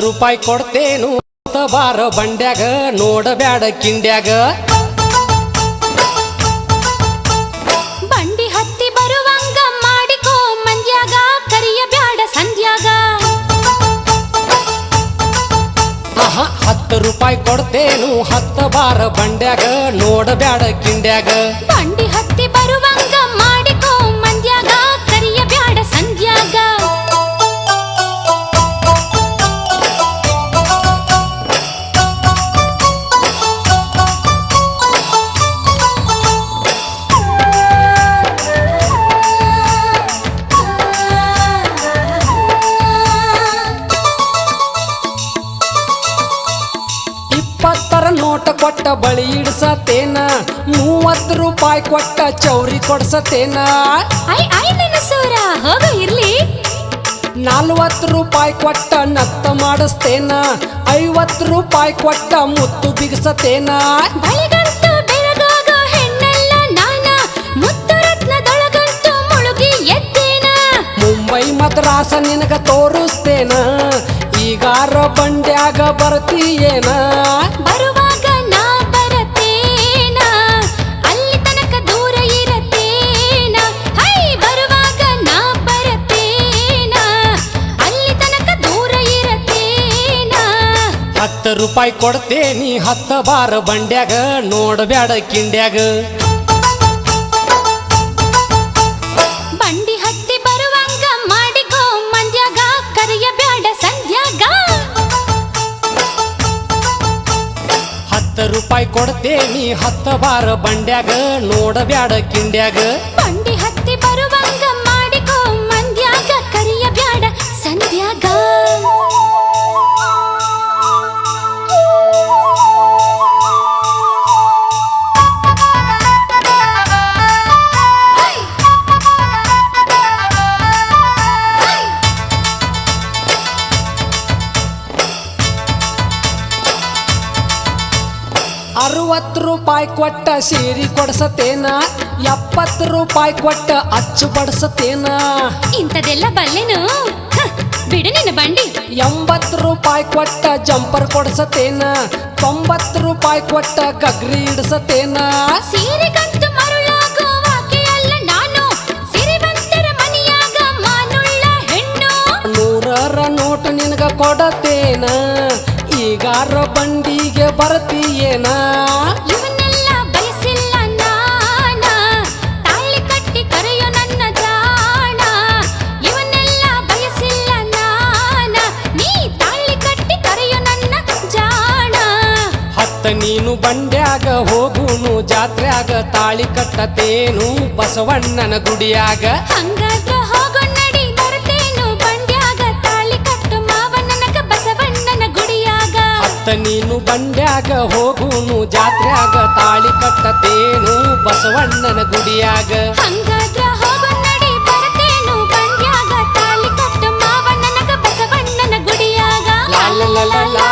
ರೂಪಾಯಿ ಕೊಡ್ತೇನು ಬಾರ ಬಂಡ್ಯಾಗ ನೋಡಬ್ಯಾಡ ಕಿಂಡ್ಯಾಗ ಬಂಡಿ ಹತ್ತಿ ಬರುವಂಗ ಮಾಡಿಕೋ ಮಂದ್ಯಾಗ ಕರಿಯ ಬ್ಯಾಡ ಸಂಧ್ಯಾಗ 10 ರೂಪಾಯಿ ಕೊಡ್ತೇನು 10 ಬಾರ ಬಂಡ್ಯಾಗ ನೋಡಬ್ಯಾಡ ಕಿಂಡ್ಯಾಗ ಬಂಡಿ ಹತ್ತಿ ಬರುವಂಗ ಮಾಡಿಕೋ ಮಂದ್ಯಾಗ ಕರಿಯ ಬ್ಯಾಡ ಸಂಧ್ಯಾಗ ನೋಟ ಕೊಟ್ಟ ಬಳಿ ಇಡ್ಸತೇನ 30 ರೂಪಾಯಿ ಕೊಟ್ಟ ಚೌರಿ ಕೊಡ್ಸತೇನ ಸೂರ ಹೋಗ ಇರ್ಲಿ 40 ರೂಪಾಯಿ ಕೊಟ್ಟ ನತ್ತ ಮಾಡಿಸ್ತೇನ 50 ರೂಪಾಯಿ ಕೊಟ್ಟ ಮುತ್ತು ಬಿಗಿಸತೇನ ಬಳಿಗಂತೂ ಬೆಳಗಾಗ ಹೆಣ್ಣೆಲ್ಲ ನಾನ ಮುತ್ತು ರತ್ನದೊಳಗಂತೂ ಮುಳುಗಿ ಎದ್ದೇನ ಮುಂಬೈ ಮದ್ರಾಸ ನಿನಗ ತೋರಿಸ್ತೇನ ಈಗಾರ ಬಂಡ್ಯಾಗ ಬರ್ತೀಯೇನ ಬರುವಾಗ ನಾ ಬರತೇನ ಅಲ್ಲಿ ತನಕ ದೂರ ಇರತೇನ ಹೈ ಬರುವಾಗ ನಾ ಬರತೇನ ಅಲ್ಲಿ ತನಕ ದೂರ ಇರತೇನ 10 ರೂಪಾಯಿ ಕೊಡ್ತೇನಿ 10 ಬಾರ ಬಂಡ್ಯಾಗ ನೋಡಬ್ಯಾಡ ಕಿಂಡ್ಯಾಗ ಬಂಡಿ ಹತ್ತಿ ಬರುವಂಗ ಮಾಡಿಕೋ ಮಂದ್ಯಾಗ ಕರಿಯ ಬ್ಯಾಡ ಸಂಧ್ಯಾಗ 10 ರೂಪಾಯಿ ಕೊಡ್ತೇನಿ 10 ಬಾರ ಬಂಡ್ಯಾಗ ನೋಡಬ್ಯಾಡ ಕಿಂಡ್ಯಾಗ ಬಂಡಿ ಹತ್ತಿ ಬರುವಂಗ ಮಾಡಿಕೋ ಮಂದ್ಯಾಗ ಕರಿಯ ಬ್ಯಾಡ ಸಂಧ್ಯಾಗ ಅರವತ್ತು ರೂಪಾಯಿ ಕೊಟ್ಟ ಸೀರೆ ಕೊಡ್ಸತೇನ 70 ರೂಪಾಯಿ ಕೊಟ್ಟ ಅಚ್ಚು ಬಡ್ಸತೇನ ಇಂಥದೆಲ್ಲ ಬಲ್ಲೆನು ಬಿಡು ನಿನ್ನ ಬಂಡಿ 80 ರೂಪಾಯಿ ಕೊಟ್ಟ ಜಂಪರ್ ಕೊಡ್ಸತೇನ 90 ರೂಪಾಯಿ ಕೊಟ್ಟ ಗಗ್ರಿ ಇಡ್ಸತೇನ ಸೀರೆಗಂತೂ ಮರುಳಾಗುವಾಕೆ ಅಲ್ಲ ನಾನು ಸಿರಿವಂತರ ಮನೆಯಾಗ ಮಾನುಳ್ಳ ಹೆಣ್ಣು 100ರ ನೋಟು ನಿನಗ ಕೊಡತೇನ ಈಗಾರ ಬಂಡಿಗೆ ಬರ್ತೀಯೇನ ಇವನ್ನೆಲ್ಲ ಬಯಸಿಲ್ಲ ನಾನ ತಾಳಿ ಕಟ್ಟಿ ಕರೆಯೋ ನನ್ನ ಜಾಣ ಇವನ್ನೆಲ್ಲ ಬಯಸಿಲ್ಲ ನಾನ ನೀ ತಾಳಿ ಕಟ್ಟಿ ಕರೆಯೋ ನನ್ನ ಜಾಣ 10 ನೀನು ಬಂಡ್ಯಾಗ ಹೋಗುನು ಜಾತ್ರ್ಯಾಗ ತಾಳಿ ಕಟ್ಟತೇನು ಬಸವಣ್ಣನ ಗುಡಿಯಾಗ ಹಂಗಾದ್ರ ಹೋಗೋ ನಡಿ ಬರ್ತೇನು ಬಂಡ್ಯಾಗ ತಾಳಿ ಕಟ್ಟು ಮಾವ ನನಗ ಬಸವಣ್ಣನ ಗುಡಿಯಾಗ 10 ನೀನು ಬಂಡ್ಯಾಗ ಹೋಗುನು ಜಾತ್ರ್ಯಾಗ ತಾಳಿ ಕಟ್ಟತೇನು ಬಸವಣ್ಣನ ಗುಡಿಯಾಗ ಹಂಗಾದ್ರ ಹೋಗೋ ನಡಿ ಬರ್ತೇನು ಬಂಡ್ಯಾಗ ತಾಳಿ ಕಟ್ಟು ಮಾವ ನನಗ ಬಸವಣ್ಣನ ಗುಡಿಯಾಗ ಲಾ ಲಾ ಲಾ ಲಾ ಲಾ.